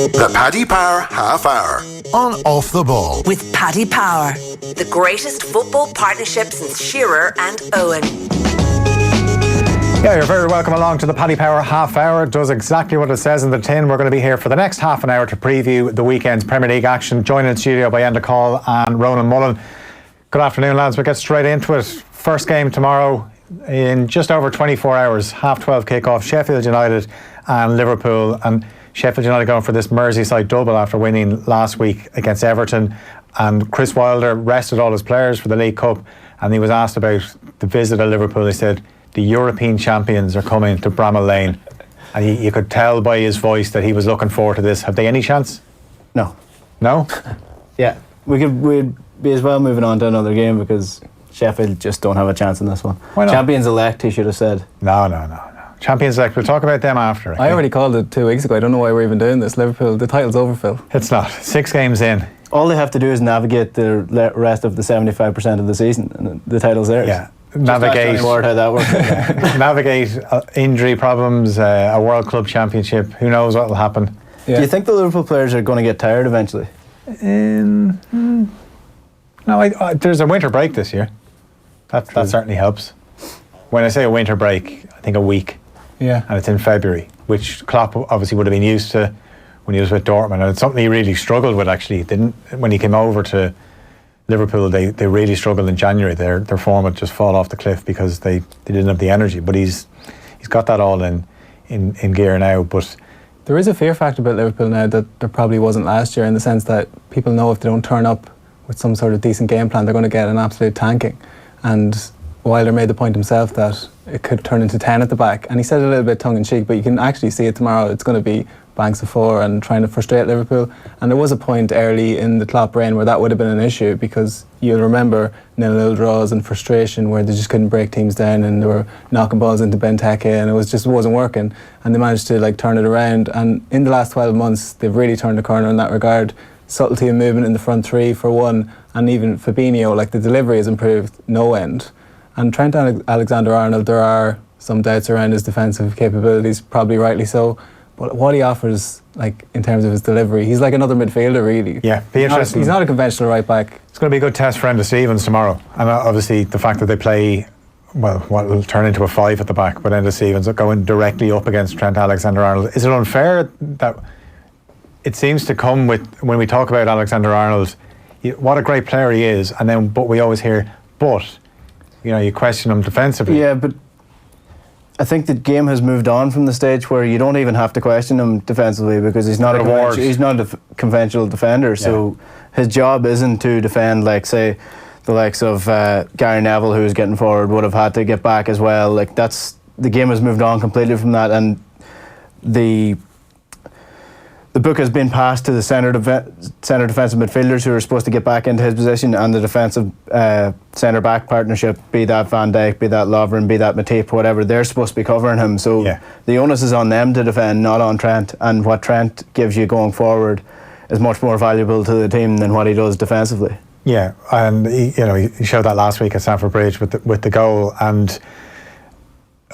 The Paddy Power Half Hour on Off the Ball. With Paddy Power, the greatest football partnership since Shearer and Owen. Yeah, you're very welcome along to the Paddy Power Half Hour. It does exactly what it says in the tin. We're going to be here for the next half an hour to preview the weekend's Premier League action. Joined in studio by Enda, Coll and Ronan, Mullen. Good afternoon, lads. We'll get straight into it. First game tomorrow in just over 24 hours. 12:30 kick-off. Sheffield United and Liverpool. And Sheffield United going for this Merseyside double after winning last week against Everton. And Chris Wilder rested all his players for the League Cup. And he was asked about the visit of Liverpool. He said, the European champions are coming to Bramall Lane. And you could tell by his voice that he was looking forward to this. Have they any chance? No. No? Yeah. We'd be as well moving on to another game because Sheffield just don't have a chance in this one. Why not? Champions elect, he should have said. No. Champions elect. We'll talk about them after. I already called it 2 weeks ago. I don't know why we're even doing this. Liverpool, the title's over, Phil. It's not. 6 games in. All they have to do is navigate the rest of the 75% of the season and the title's theirs. Yeah. Just Navigate. ask Ward how that works. Navigate injury problems, a World Club Championship. Who knows what will happen? Yeah. Do you think the Liverpool players are going to get tired eventually? No, there's a winter break this year. That certainly helps. When I say a winter break, I think a week. Yeah. And it's in February, which Klopp obviously would have been used to when he was with Dortmund. And it's something he really struggled with, actually. When he came over to Liverpool, they really struggled in January. Their form would just fall off the cliff because they didn't have the energy. But he's got that all in gear now. But there is a fear factor about Liverpool now that there probably wasn't last year, in the sense that people know if they don't turn up with some sort of decent game plan, they're going to get an absolute tanking. And Wilder made the point himself that it could turn into 10 at the back, and he said it a little bit tongue-in-cheek, but you can actually see it tomorrow. It's going to be banks of 4 and trying to frustrate Liverpool. And there was a point early in the Klopp reign where that would have been an issue, because you'll remember 0-0 draws and frustration where they just couldn't break teams down and they were knocking balls into Benteke and it wasn't working, and they managed to turn it around. And in the last 12 months they've really turned the corner in that regard. Subtlety of movement in the front three for one, and even Fabinho, the delivery has improved no end. And Trent Alexander-Arnold, there are some doubts around his defensive capabilities, probably rightly so. But what he offers, in terms of his delivery, he's like another midfielder, really. yeah, be interesting. He's not a conventional right back. It's going to be a good test for Enda Stevens tomorrow. And obviously the fact that they play, what will turn into a 5 at the back, but Enda Stevens are going directly up against Trent Alexander-Arnold. Is it unfair that it seems to come with, when we talk about Alexander-Arnold, what a great player he is, but we always hear, you question him defensively. Yeah, but I think the game has moved on from the stage where you don't even have to question him defensively, because he's not a conventional defender. So his job isn't to defend, say, the likes of Gary Neville, who's getting forward, would have had to get back as well. The game has moved on completely from that, and the book has been passed to the centre defensive midfielders who are supposed to get back into his position, and the defensive centre back partnership, be that Van Dijk, be that Lovren, be that Matip, whatever, they're supposed to be covering him. So the onus is on them to defend, not on Trent. And what Trent gives you going forward is much more valuable to the team than what he does defensively. Yeah, and he showed that last week at Stamford Bridge with the goal. And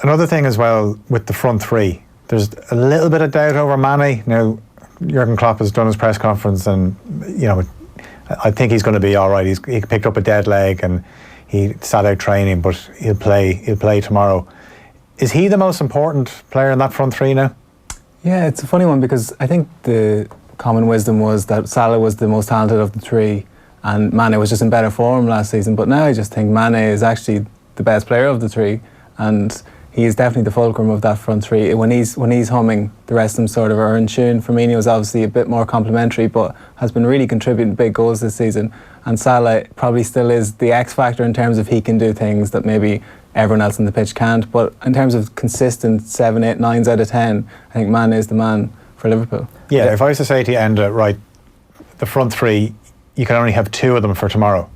another thing as well with the front three, there's a little bit of doubt over Mane. Now, Jurgen Klopp has done his press conference, and I think he's going to be all right. He picked up a dead leg and he sat out training, but he'll play tomorrow. Is he the most important player in that front three now? Yeah, it's a funny one, because I think the common wisdom was that Salah was the most talented of the three and Mane was just in better form last season. But now I just think Mane is actually the best player of the three, and he is definitely the fulcrum of that front three. When he's humming, the rest of them sort of are in tune. Firmino is obviously a bit more complimentary, but has been really contributing big goals this season. And Salah probably still is the X factor in terms of he can do things that maybe everyone else on the pitch can't. But in terms of consistent 7, 8, 9s out of 10, I think Mane is the man for Liverpool. Yeah, if I was to say to you, Enda, right, the front three, you can only have 2 of them for tomorrow.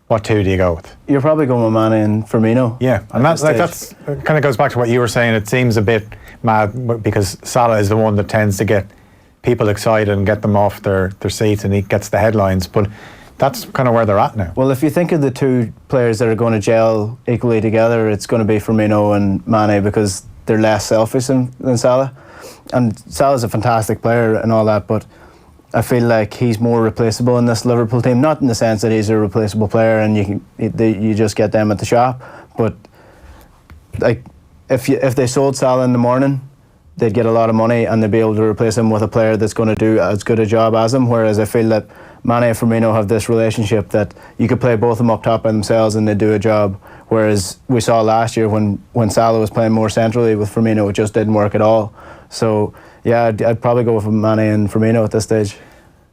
What 2 do you go with? You're probably going with Mane and Firmino. Yeah, and that's kind of goes back to what you were saying. It seems a bit mad because Salah is the one that tends to get people excited and get them off their seats, and he gets the headlines. But that's kind of where they're at now. Well, if you think of the 2 players that are going to gel equally together, it's going to be Firmino and Mane, because they're less selfish than Salah. and Salah's a fantastic player and all that, but I feel like he's more replaceable in this Liverpool team. Not in the sense that he's a replaceable player and you just get them at the shop, but like if they sold Salah in the morning, they'd get a lot of money and they'd be able to replace him with a player that's going to do as good a job as him. Whereas I feel that Mane and Firmino have this relationship that you could play both of them up top by themselves and they do a job. Whereas we saw last year when Salah was playing more centrally with Firmino, it just didn't work at all. So yeah, I'd probably go with Mane and Firmino at this stage.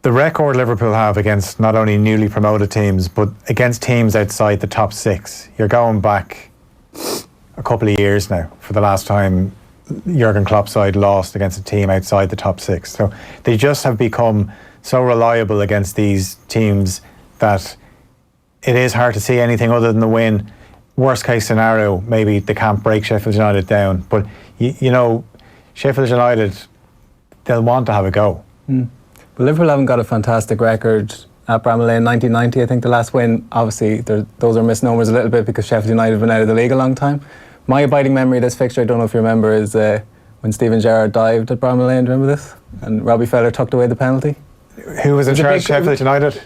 The record Liverpool have against not only newly promoted teams, but against teams outside the top 6. You're going back a couple of years now for the last time Jurgen Klopp's side lost against a team outside the top 6. So they just have become so reliable against these teams that it is hard to see anything other than the win. Worst case scenario, maybe they can't break Sheffield United down. But, you know, Sheffield United, they'll want to have a go. But Liverpool haven't got a fantastic record at Bramall Lane. 1990, I think the last win. Obviously, those are misnomers a little bit because Sheffield United have been out of the league a long time. My abiding memory of this fixture, I don't know if you remember, is when Steven Gerrard dived at Bramall Lane. Do you remember this? And Robbie Fowler tucked away the penalty. Who was in charge of Sheffield United?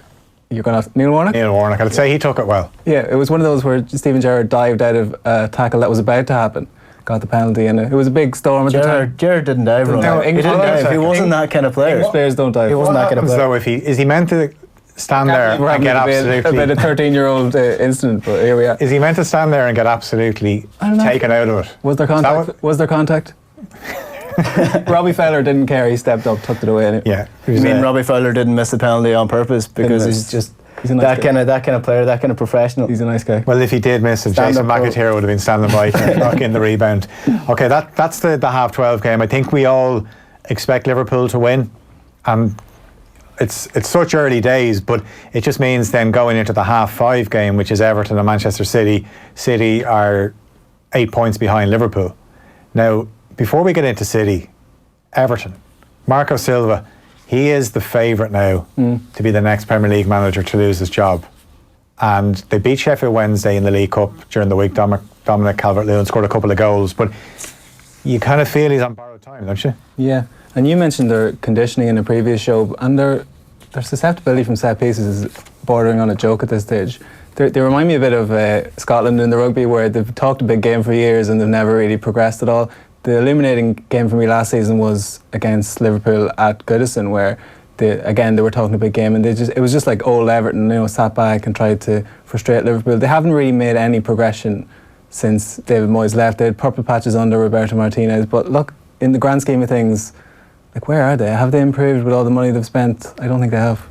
You're going to Neil Warnock? Neil Warnock. I'd say he took it well. Yeah, it was one of those where Steven Gerrard dived out of a tackle that was about to happen, got the penalty, and it was a big storm at the time. Gerrard didn't dive. No, he didn't dive. He wasn't that kind of player. English players don't dive. He wasn't that kind of player. So is he meant to stand there and get absolutely... a bit of 13-year-old incident, but here we are. Is he meant to stand there and get absolutely taken out of it? Was there contact? Was there contact? Robbie Fowler didn't care. He stepped up, tucked it away. Anyway. Yeah. You mean Robbie Fowler didn't miss the penalty on purpose because he's a nice that kind of player, that kind of professional. He's a nice guy. Well, if he did miss it, Jason McAteer would have been standing by to knock in the rebound. Okay, that's the half 12 game. I think we all expect Liverpool to win, and it's such early days, but it just means then going into the half 5 game, which is Everton and Manchester City. City are 8 points behind Liverpool. Now, before we get into City, Everton, Marco Silva, he is the favourite now to be the next Premier League manager to lose his job. And they beat Sheffield Wednesday in the League Cup during the week. Dominic Calvert-Lewin scored a couple of goals, but you kind of feel he's on borrowed time, don't you? Yeah, and you mentioned their conditioning in a previous show, and their susceptibility from set pieces is bordering on a joke at this stage. They remind me a bit of Scotland in the rugby, where they've talked a big game for years and they've never really progressed at all. The illuminating game for me last season was against Liverpool at Goodison, where they were talking a big game, and it was just like old Everton, sat back and tried to frustrate Liverpool. They haven't really made any progression since David Moyes left. They had purple patches under Roberto Martinez, but look, in the grand scheme of things, like, where are they? Have they improved with all the money they've spent? I don't think they have.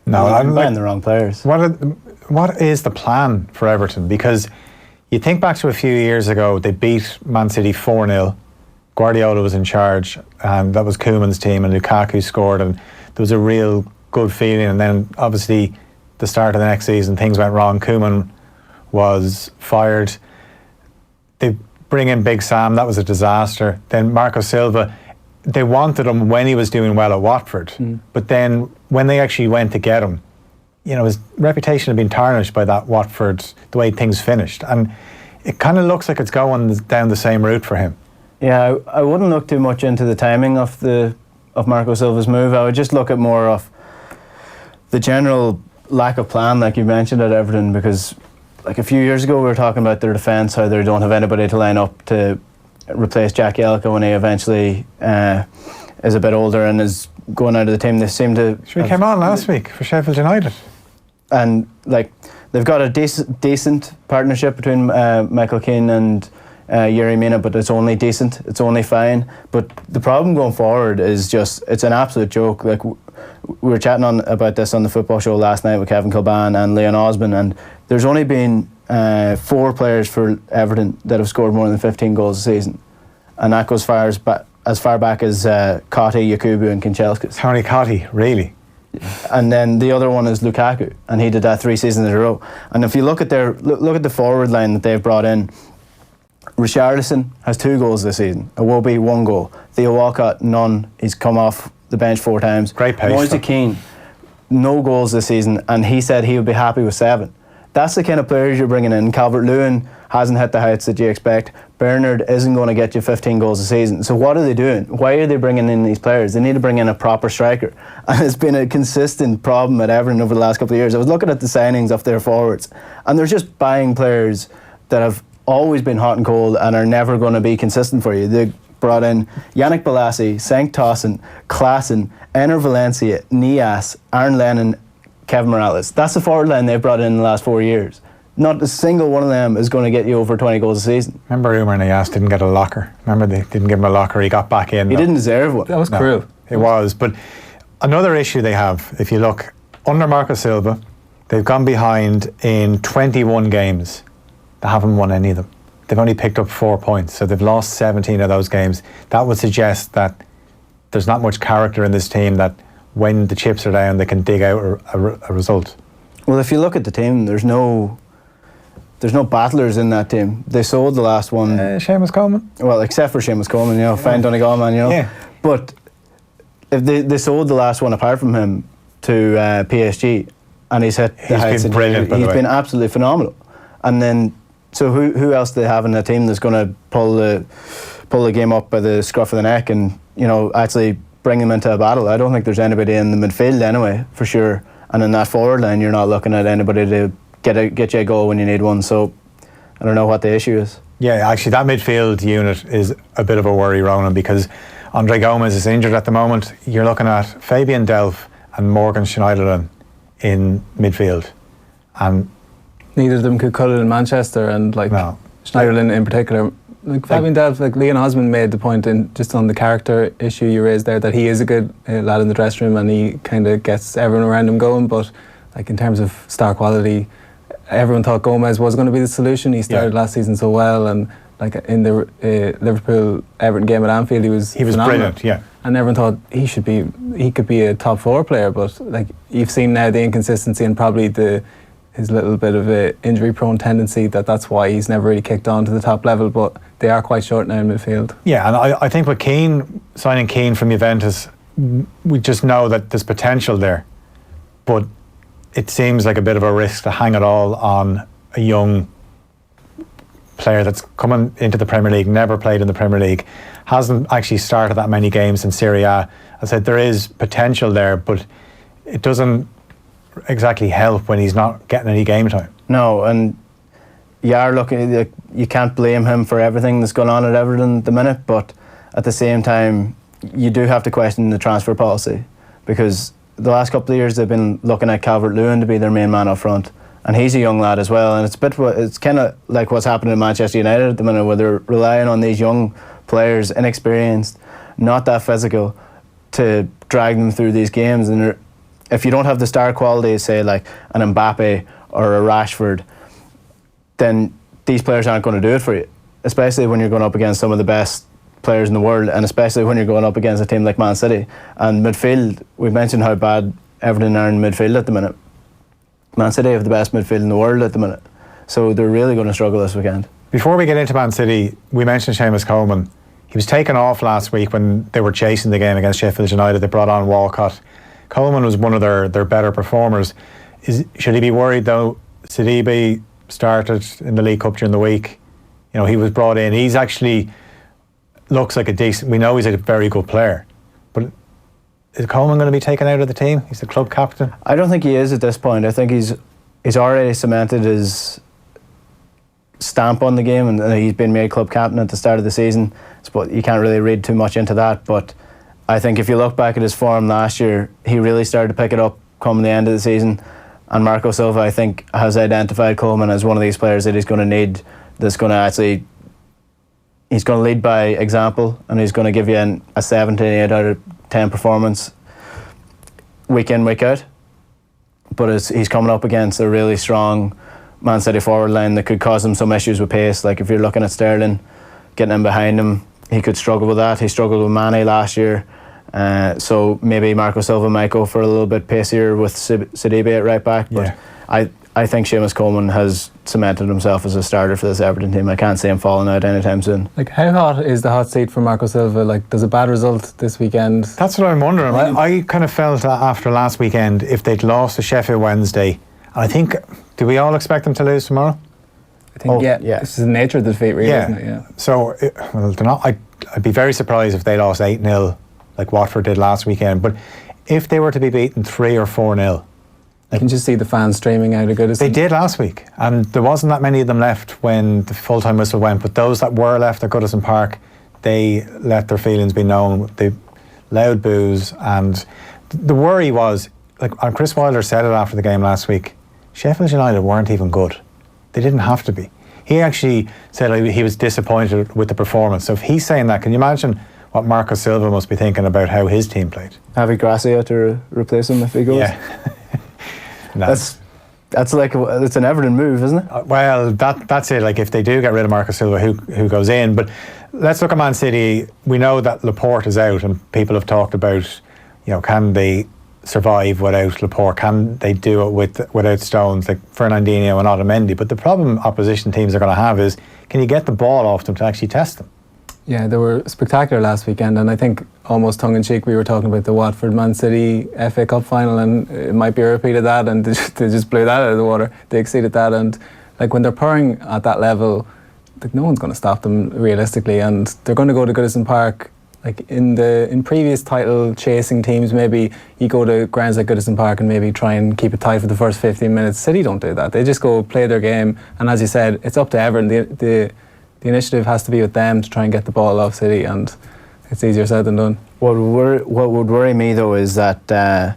No, I'm buying the wrong players. What is the plan for Everton? Because you think back to a few years ago, they beat Man City 4-0. Guardiola was in charge, and that was Koeman's team, and Lukaku scored, and there was a real good feeling. And then obviously the start of the next season, things went wrong. Koeman was fired. They bring in Big Sam, that was a disaster. Then Marco Silva, they wanted him when he was doing well at Watford, but then when they actually went to get him, his reputation had been tarnished by that Watford, the way things finished, and it kind of looks like it's going down the same route for him. Yeah, I wouldn't look too much into the timing of Marco Silva's move. I would just look at more of the general lack of plan, like you mentioned, at Everton, because like a few years ago we were talking about their defence, how they don't have anybody to line up to replace Jack Elka when he eventually is a bit older and is going out of the team. They seem to... He came on last week for Sheffield United. And like they've got a decent partnership between Michael Keane and Yerry Mina, but it's only decent, it's only fine. But the problem going forward is just, it's an absolute joke. Like, we were chatting about this on the football show last night with Kevin Kilban and Leon Osborne, and there's only been 4 players for Everton that have scored more than 15 goals a season, and that goes as far back as Cotti, Yakubu and Kanchelskis. Tony Cotti, really? And then the other one is Lukaku, and he did that 3 seasons in a row. And if you look at look at the forward line that they've brought in, Richarlison has 2 goals this season. Iwobi 1 goal. Theo Walcott none. He's come off the bench 4 times. Great pace. Moise Keane, no goals this season, and he said he would be happy with 7. that's the kind of players you're bringing in. Calvert-Lewin hasn't hit the heights that you expect. Bernard isn't going to get you 15 goals a season. So what are they doing? Why are they bringing in these players? They need to bring in a proper striker. And it's been a consistent problem at Everton over the last couple of years. I was looking at the signings of their forwards, and they're just buying players that have always been hot and cold and are never going to be consistent for you. They brought in Yannick Bolasie, Cenk Tosun, Klaassen, Enner Valencia, Nias, Aaron Lennon, Kevin Morales. That's the forward line they've brought in the last 4 years. Not a single one of them is going to get you over 20 goals a season. Remember Umar Nias didn't get a locker. Remember they didn't give him a locker. He got back in. He didn't deserve one. That was cruel. It was. But another issue they have, if you look, under Marco Silva, they've gone behind in 21 games. They haven't won any of them. They've only picked up 4 points, so they've lost 17 of those games. That would suggest that there's not much character in this team, that when the chips are down, they can dig out a result. Well, if you look at the team, there's no battlers in that team. They sold the last one. Seamus Coleman? Well, except for Seamus Coleman, fine Donegal man, Yeah. But if they sold the last one apart from him to PSG, and he's hit the heights. He's been brilliant, by the way. He's been absolutely phenomenal. And then, so who else do they have in the team that's going to pull the game up by the scruff of the neck and actually bring them into a battle? I don't think there's anybody in the midfield anyway, for sure. And in that forward line, you're not looking at anybody to get you a goal when you need one. So I don't know what the issue is. Yeah, actually, that midfield unit is a bit of a worry, Ronan, because Andre Gomez is injured at the moment. You're looking at Fabian Delph and Morgan Schneiderlin in midfield, and neither of them could cut it in Manchester, and no. Schneiderlin in particular. Fabian Delph, Leon Osmond made the point just on the character issue you raised there, that he is a good lad in the dressing room and he kind of gets everyone around him going, but in terms of star quality, everyone thought Gomez was going to be the solution. He started last season so well, and in the Liverpool Everton game at Anfield, he was phenomenal. Brilliant, yeah. And everyone thought he could be a top 4 player, but you've seen now the inconsistency and probably his little bit of a injury-prone tendency, that's why he's never really kicked on to the top level. But they are quite short now in midfield. Yeah, and I think with signing Keane from Juventus, we just know that there's potential there, but it seems like a bit of a risk to hang it all on a young player that's coming into the Premier League, never played in the Premier League, hasn't actually started that many games in Serie A. I said there is potential there, but it doesn't exactly help when he's not getting any game time. No, and you can't blame him for everything that's going on at Everton at the minute, but at the same time, you do have to question the transfer policy, because the last couple of years they've been looking at Calvert-Lewin to be their main man up front, and he's a young lad as well, and it's kind of like what's happening at Manchester United at the minute, where they're relying on these young players, inexperienced, not that physical, to drag them through these games. And if you don't have the star quality, say like an Mbappe or a Rashford, then these players aren't going to do it for you, especially when you're going up against some of the best players in the world, and especially when you're going up against a team like Man City. And midfield, we've mentioned how bad Everton are in midfield at the minute. Man City have the best midfield in the world at the minute, so they're really going to struggle this weekend. Before we get into Man City, we mentioned Seamus Coleman. He was taken off last week when they were chasing the game against Sheffield United. They brought on Walcott. Coleman was one of their better performers. Should he be worried though? Sidibe started in the League Cup during the week. He was brought in. He's actually looks like we know he's a very good player, but is Coleman going to be taken out of the team? He's the club captain. I don't think he is at this point. I think he's already cemented his stamp on the game, and he's been made club captain at the start of the season. But you can't really read too much into that. But I think if you look back at his form last year, he really started to pick it up coming the end of the season. And Marco Silva, I think, has identified Coleman as one of these players that he's going to need, that's going to actually, he's going to lead by example, and he's going to give you a 7 to 8 out of 10 performance week in, week out. But he's coming up against a really strong Man City forward line that could cause him some issues with pace. Like if you're looking at Sterling, getting in behind him, he could struggle with that. He struggled with Mane last year. So maybe Marco Silva might go for a little bit pacier with Sidibe at right back. But yeah. I think Seamus Coleman has cemented himself as a starter for this Everton team. I can't see him falling out anytime soon. How hot is the hot seat for Marco Silva? Does a bad result this weekend? That's what I'm wondering. I kind of felt that after last weekend, if they'd lost to Sheffield Wednesday I think, do we all expect them to lose tomorrow? I think, this is the nature of the defeat, really, isn't it? Yeah. So, they're not. I'd be very surprised if they lost 8-0 like Watford did last weekend. But if they were to be beaten 3 or 4-0, you can just see the fans streaming out of Goodison. They did last week, and there wasn't that many of them left when the full-time whistle went. But those that were left at Goodison Park, they let their feelings be known. They loud boos, and the worry was, and Chris Wilder said it after the game last week, Sheffield United weren't even good. They didn't have to be. He actually said he was disappointed with the performance. So if he's saying that, can you imagine what Marco Silva must be thinking about how his team played? Javi Gracia to replace him if he goes. Yeah. That's it's an Everton move, isn't it? Well, that's it. Like if they do get rid of Marco Silva, who goes in? But let's look at Man City. We know that Laporte is out, and people have talked about, can they survive without Laporte? Can they do it without Stones like Fernandinho and Otamendi? But the problem opposition teams are going to have is, can you get the ball off them to actually test them? Yeah, they were spectacular last weekend, and I think almost tongue-in-cheek we were talking about the Watford-Man City FA Cup final, and it might be a repeat of that, and they just blew that out of the water. They exceeded that, and when they're pouring at that level, no one's going to stop them realistically, and they're going to go to Goodison Park. In previous title chasing teams, maybe you go to grounds like Goodison Park and maybe try and keep it tight for the first 15 minutes. City don't do that. They just go play their game, and as you said, it's up to Everton. The initiative has to be with them to try and get the ball off City, and it's easier said than done. What would worry me though is that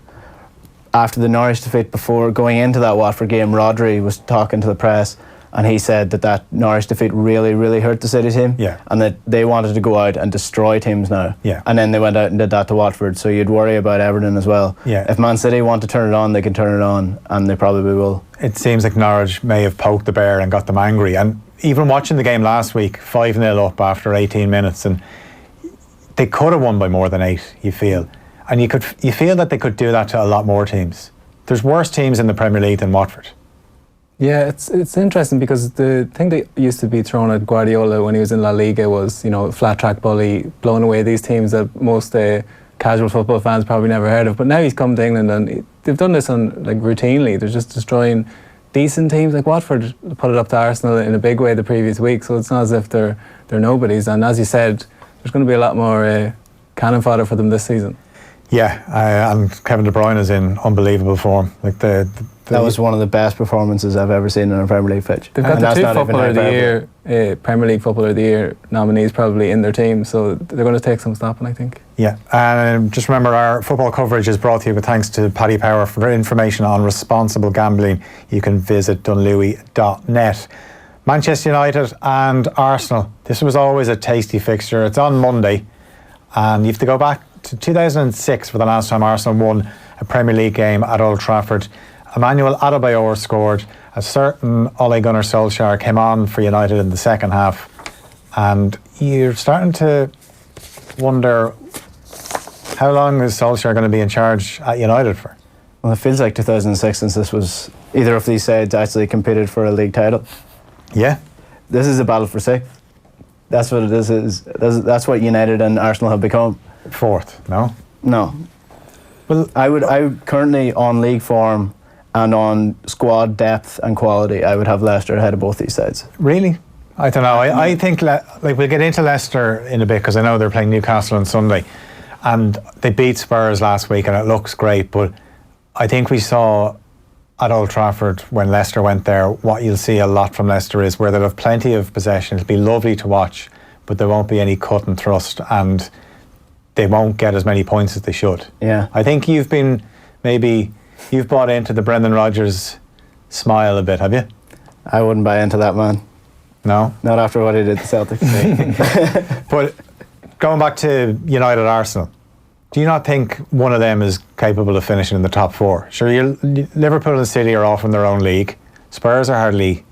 after the Norwich defeat, before going into that Watford game, Rodri was talking to the press, and he said that Norwich defeat really, really hurt the City team, and that they wanted to go out and destroy teams now. And then they went out and did that to Watford, so you'd worry about Everton as well. If Man City want to turn it on, they can turn it on, and they probably will. It seems like Norwich may have poked the bear and got them angry, and even watching the game last week, 5-0 up after 18 minutes, and they could have won by more than 8, you feel. And you feel that they could do that to a lot more teams. There's worse teams in the Premier League than Watford. Yeah, it's interesting because the thing that used to be thrown at Guardiola when he was in La Liga was, flat track bully, blowing away these teams that most casual football fans probably never heard of. But now he's come to England and they've done this routinely. They're just destroying decent teams. Like Watford put it up to Arsenal in a big way the previous week, so it's not as if they're nobodies. And as you said, there's going to be a lot more cannon fodder for them this season. Yeah, and Kevin De Bruyne is in unbelievable form. That was one of the best performances I've ever seen on a Premier League pitch. They've got the 2 Footballer of the Year, Premier League Footballer of the Year nominees probably in their team, so they're going to take some stopping, I think. Yeah, and just remember our football coverage is brought to you with thanks to Paddy Power. For information on responsible gambling, you can visit dunlewy.net. Manchester United and Arsenal. This was always a tasty fixture. It's on Monday, and you have to go back to 2006 for the last time Arsenal won a Premier League game at Old Trafford. Emmanuel Adebayor scored. A certain Ole Gunnar Solskjaer came on for United in the second half, and you're starting to wonder, how long is Solskjaer going to be in charge at United for? Well, it feels like 2006 since this was either of these sides actually competed for a league title. Yeah, this is a battle for 6th. That's what it is. That's what United and Arsenal have become. 4th, no? No. Well, I currently on league form and on squad depth and quality, I would have Leicester ahead of both these sides. Really? I don't know. I think we'll get into Leicester in a bit because I know they're playing Newcastle on Sunday, and they beat Spurs last week, and it looks great. But I think we saw at Old Trafford when Leicester went there, what you'll see a lot from Leicester is where they'll have plenty of possession. It'll be lovely to watch, but there won't be any cut and thrust, and they won't get as many points as they should. Yeah. I think you've bought into the Brendan Rodgers smile a bit, have you? I wouldn't buy into that, man. No? Not after what he did to Celtic. But going back to United Arsenal, do you not think one of them is capable of finishing in the top 4? Sure, Liverpool and City are off in their own league. Spurs are hardly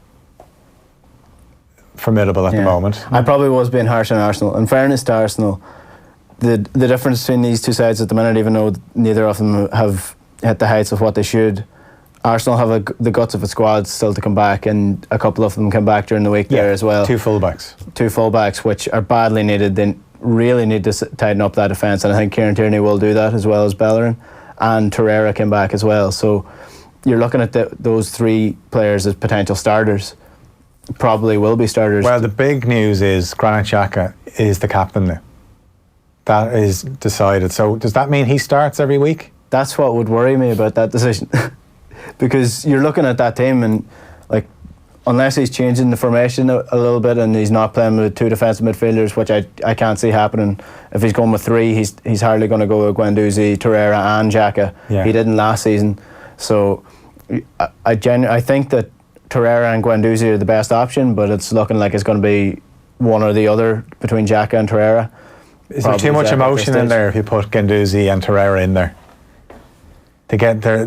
formidable at the moment. I probably was being harsh on Arsenal. In fairness to Arsenal, the difference between these two sides at the minute, even though neither of them have hit the heights of what they should, Arsenal have the guts of a squad still to come back, and a couple of them come back during the week there as well. 2 fullbacks, which are badly needed. They really need to tighten up that defence, and I think Kieran Tierney will do that as well as Bellerin, and Torreira came back as well. So you're looking at those 3 players as potential starters. Probably will be starters. Well, the big news is Granit Xhaka is the captain now. That is decided. So does that mean he starts every week? That's what would worry me about that decision. Because you're looking at that team and, like, unless he's changing the formation a little bit and he's not playing with 2 defensive midfielders, which I can't see happening. If he's going with 3, he's hardly going to go with Guendouzi, Torreira and Xhaka. Yeah. He didn't last season. So I think that Torreira and Guendouzi are the best option, but it's looking like it's going to be one or the other between Xhaka and Torreira. Is there too much emotion in there if you put Guendouzi and Torreira in there? To get their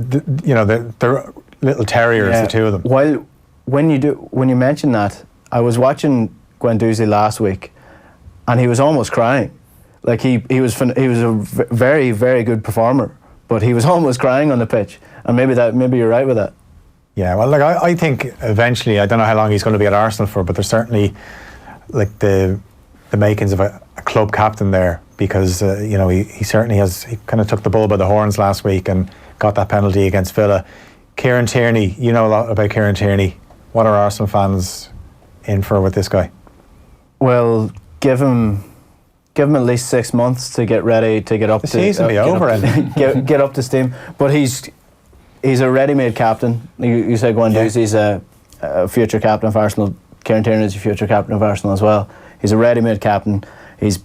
little terriers, the 2 of them. While when you mention that, I was watching Guendouzi last week, and he was almost crying. Like he was a very, very good performer, but he was almost crying on the pitch. And maybe you're right with that. Yeah, well, like I think eventually, I don't know how long he's going to be at Arsenal for, but there's certainly like the makings of a club captain there, because he certainly has. He kind of took the bull by the horns last week and got that penalty against Villa. Kieran Tierney, you know a lot about Kieran Tierney. What are Arsenal fans in for with this guy? Well, give him at least 6 months to get ready to get up. The season be over and get up to steam. But he's a ready-made captain. You said Guendouzi's a future captain of Arsenal. Kieran Tierney is a future captain of Arsenal as well. He's a ready-made captain. He's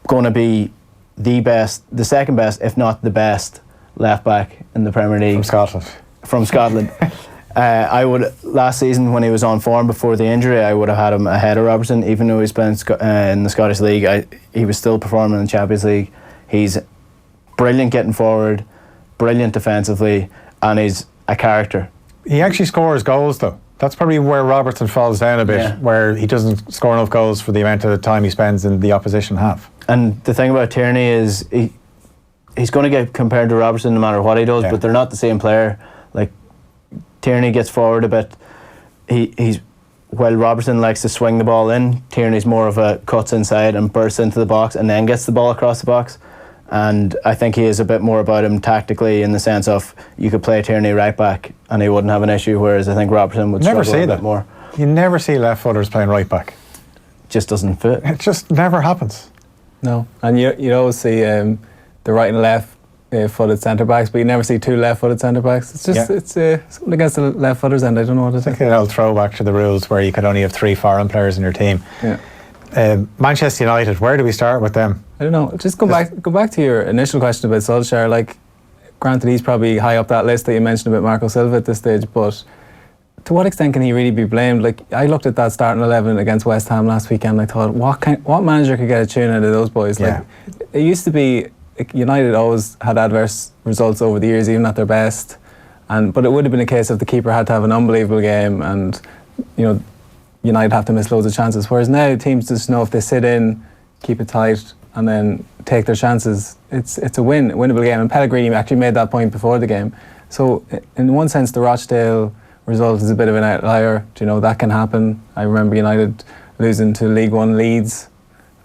going to be the second best, if not the best, left back in the Premier League from Scotland. Last season when he was on form before the injury, I would have had him ahead of Robertson, even though he's playing in the Scottish League. He was still performing in the Champions League. He's brilliant getting forward, brilliant defensively, and he's a character. He actually scores goals though. That's probably where Robertson falls down a bit, where he doesn't score enough goals for the amount of time he spends in the opposition half. And the thing about Tierney is he's going to get compared to Robertson no matter what he does, but they're not the same player. Like, Tierney gets forward a bit. While Robertson likes to swing the ball in, Tierney's more of a cuts inside and bursts into the box and then gets the ball across the box. And I think he is a bit more about him tactically, in the sense of you could play Tierney right back and he wouldn't have an issue, whereas I think Robertson would struggle a bit more. You never see left footers playing right back. Just doesn't fit. It just never happens. No, and you always see the right and left footed centre backs, but you never see 2 left footed centre backs. It's just it's something against the left footers, and I don't know what it is. I think an old throwback to the rules where you could only have 3 foreign players in your team. Yeah. Manchester United, where do we start with them? I don't know. Just go back to your initial question about Solskjaer. Like, granted, he's probably high up that list that you mentioned about Marco Silva at this stage, but to what extent can he really be blamed? Like, I looked at that starting 11 against West Ham last weekend. I thought, what manager could get a tune out of those boys? Like, it used to be United always had adverse results over the years, even at their best. But it would have been a case of the keeper had to have an unbelievable game, and United have to miss loads of chances. Whereas now teams just know if they sit in, keep it tight, and then take their chances, it's a winnable game. And Pellegrini actually made that point before the game. So in one sense, the Rochdale result is a bit of an outlier. That can happen. I remember United losing to League One Leeds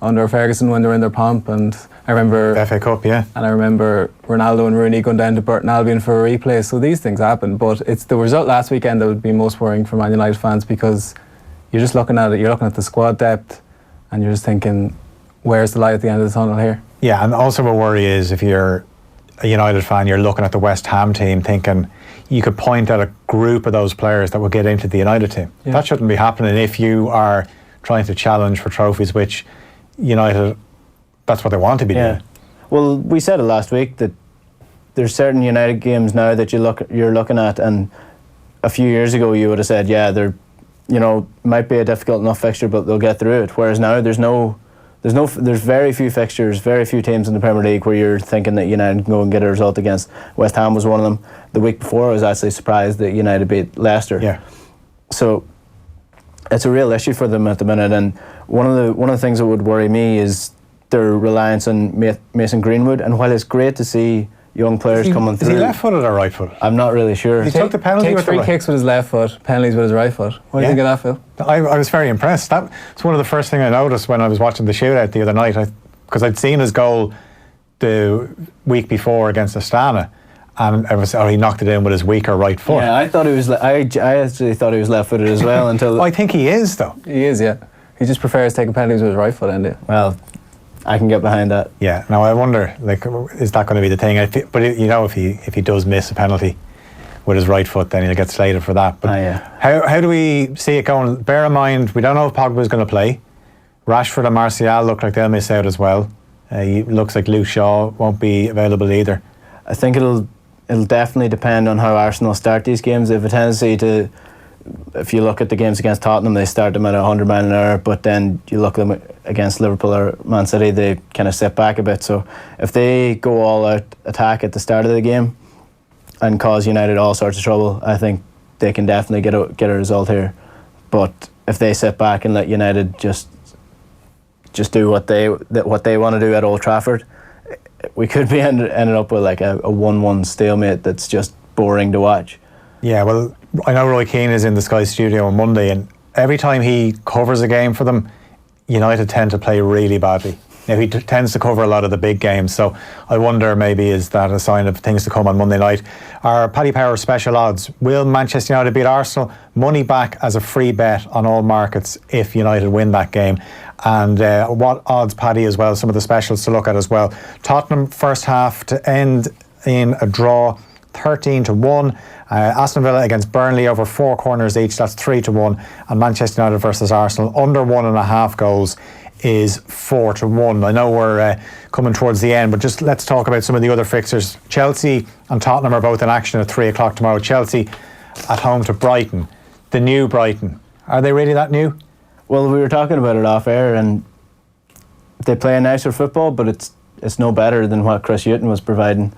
under Ferguson when they were in their pomp, and I remember the FA Cup, and I remember Ronaldo and Rooney going down to Burton Albion for a replay. So these things happen, but it's the result last weekend that would be most worrying for Man United fans, because you're just looking at it, you're looking at the squad depth, and you're just thinking, where's the light at the end of the tunnel here? Yeah, and also a worry is if you're a United fan, you're looking at the West Ham team thinking you could point at a group of those players that will get into the United team. Yeah. That shouldn't be happening if you are trying to challenge for trophies, which United, that's what they want to be doing. Well, we said it last week that there's certain United games now that you're looking at, and a few years ago you would have said, they're might be a difficult enough fixture, but they'll get through it. Whereas now there's very few fixtures, very few teams in the Premier League where you're thinking that United can go and get a result against. West Ham was one of them. The week before, I was actually surprised that United beat Leicester. Yeah. So it's a real issue for them at the minute, and one of the things that would worry me is their reliance on Mason Greenwood. And while it's great to see young players coming through. Is he left-footed or right-footed? I'm not really sure. He took the penalty with the right. Takes free kicks with his left foot, penalties with his right foot. What do you think of that, Phil? I was very impressed. It's one of the first things I noticed when I was watching the shootout the other night, because I'd seen his goal the week before against Astana, and he knocked it in with his weaker right foot. Yeah, I thought he was. I actually thought he was left-footed as well until. I think he is, though. He is, yeah. He just prefers taking penalties with his right foot, Enda. Well, I can get behind that. Yeah. Now I wonder, is that going to be the thing? But if he does miss a penalty with his right foot, then he'll get slated for that. But how do we see it going? Bear in mind, we don't know if Pogba's going to play. Rashford and Martial look like they'll miss out as well. Looks like Luke Shaw won't be available either. I think it'll definitely depend on how Arsenal start these games. They have a tendency to, if you look at the games against Tottenham, they start them at 100 miles an hour, but then you look at them against Liverpool or Man City, they kind of step back a bit. So if they go all out attack at the start of the game and cause United all sorts of trouble, I think they can definitely get a result here. But if they sit back and let United just do what they want to do at Old Trafford, we could be ended up with like a 1-1 stalemate that's just boring to watch. Yeah, well, I know Roy Keane is in the Sky studio on Monday, and every time he covers a game for them, United tend to play really badly. Now, he tends to cover a lot of the big games, so I wonder, maybe is that a sign of things to come on Monday night? Our Paddy Power special odds: will Manchester United beat Arsenal? Money back as a free bet on all markets if United win that game. And what odds, Paddy, as well, some of the specials to look at as well. Tottenham first half to end in a draw, 13-1. Aston Villa against Burnley over 4 corners each, that's 3-1. And Manchester United versus Arsenal under 1.5 goals is 4-1. I know we're coming towards the end, but just let's talk about some of the other fixtures. Chelsea and Tottenham are both in action at 3 o'clock tomorrow. Chelsea at home to Brighton, the new Brighton. Are they really that new? Well, we were talking about it off air, and they play a nicer football, but it's no better than what Chris Hughton was providing.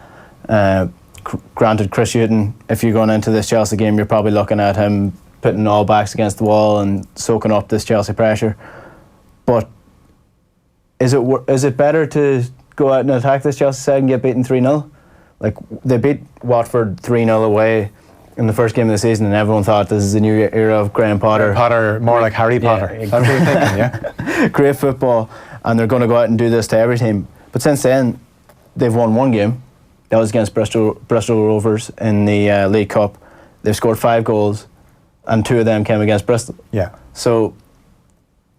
Granted, Chris Hughton, if you're going into this Chelsea game, you're probably looking at him putting all backs against the wall and soaking up this Chelsea pressure. But is it better to go out and attack this Chelsea side and get beaten 3-0? Like, they beat Watford 3-0 away in the first game of the season, and everyone thought this is a new era of Graham Potter. Potter, more like Harry Potter. Yeah, that's what we're thinking, yeah. Great football, and they're going to go out and do this to every team. But since then, they've won one game. That was against Bristol Rovers in the League Cup. They've scored 5 goals, and 2 of them came against Bristol. Yeah. So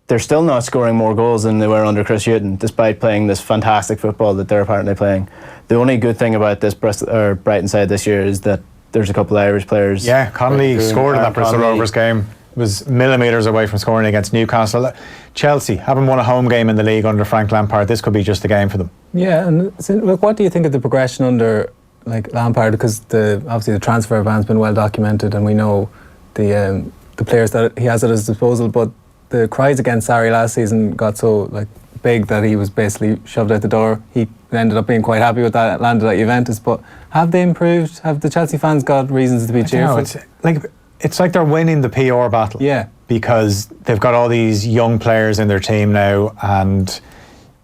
they're still not scoring more goals than they were under Chris Hughton, despite playing this fantastic football that they're apparently playing. The only good thing about this Brighton side this year is that there's a couple of Irish players. Yeah, Connolly scored in that Bristol Rovers game. Was millimetres away from scoring against Newcastle. Chelsea haven't won a home game in the league under Frank Lampard. This could be just a game for them. Yeah, and so, look, what do you think of the progression under Lampard? Because obviously the transfer ban's been well documented, and we know the players that he has at his disposal. But the cries against Sarri last season got so big that he was basically shoved out the door. He ended up being quite happy with that, landed at Juventus. But have they improved? Have the Chelsea fans got reasons to be cheerful? It's like they're winning the PR battle. Yeah. Because they've got all these young players in their team now,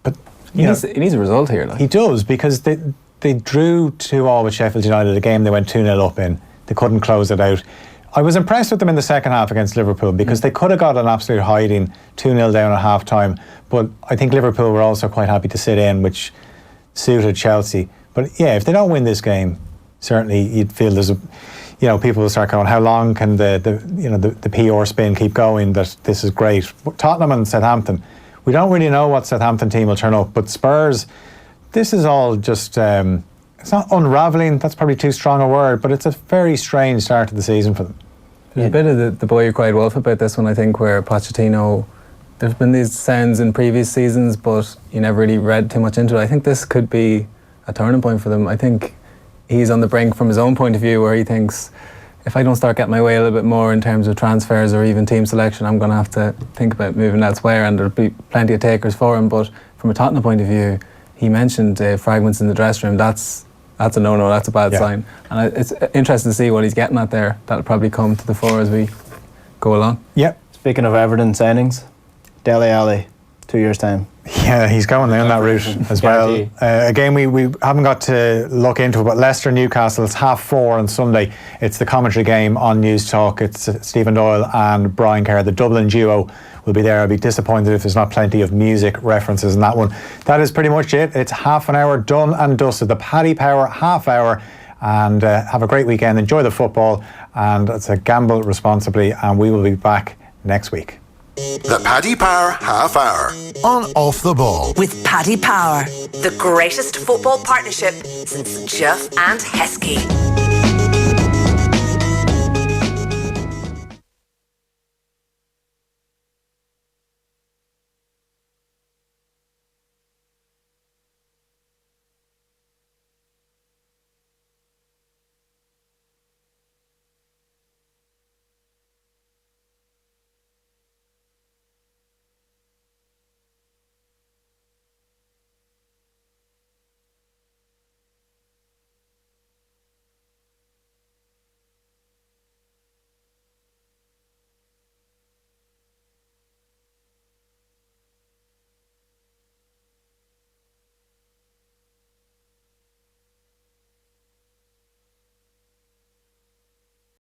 but he needs a result here. He does, because they drew 2-2 with Sheffield United, a game they went 2-0 up in. They couldn't close it out. I was impressed with them in the second half against Liverpool, because they could have got an absolute hiding, 2-0 down at half time. But I think Liverpool were also quite happy to sit in, which suited Chelsea. But yeah, if they don't win this game, certainly you'd feel there's people will start going, how long can the PR spin keep going that this is great? Tottenham and Southampton, we don't really know what Southampton team will turn up, but Spurs, this is all just it's not unravelling, that's probably too strong a word, but it's a very strange start to the season for them. There's a bit of the boy who cried wolf about this one, I think, where Pochettino, there's been these sounds in previous seasons, but you never really read too much into it. I think this could be a turning point for them. I think he's on the brink from his own point of view, where he thinks, if I don't start getting my way a little bit more in terms of transfers or even team selection, I'm going to have to think about moving elsewhere, and there'll be plenty of takers for him. But from a Tottenham point of view, he mentioned fragments in the dressing room. That's a no-no, that's a bad sign. And it's interesting to see what he's getting at there. That'll probably come to the fore as we go along. Yep. Speaking of Everton signings, Dele Alli, 2 years' time. Yeah, he's going down that route as well. Again, we haven't got to look into it, but Leicester Newcastle, it's 4:30 on Sunday. It's the commentary game on News Talk. It's Stephen Doyle and Brian Kerr. The Dublin duo will be there. I'll be disappointed if there's not plenty of music references in that one. That is pretty much it. It's half an hour done and dusted. The Paddy Power half hour. and have a great weekend. Enjoy the football, and it's a gamble responsibly, and we will be back next week. The Paddy Power Half Hour on Off the Ball. With Paddy Power, the greatest football partnership since Jeff and Heskey.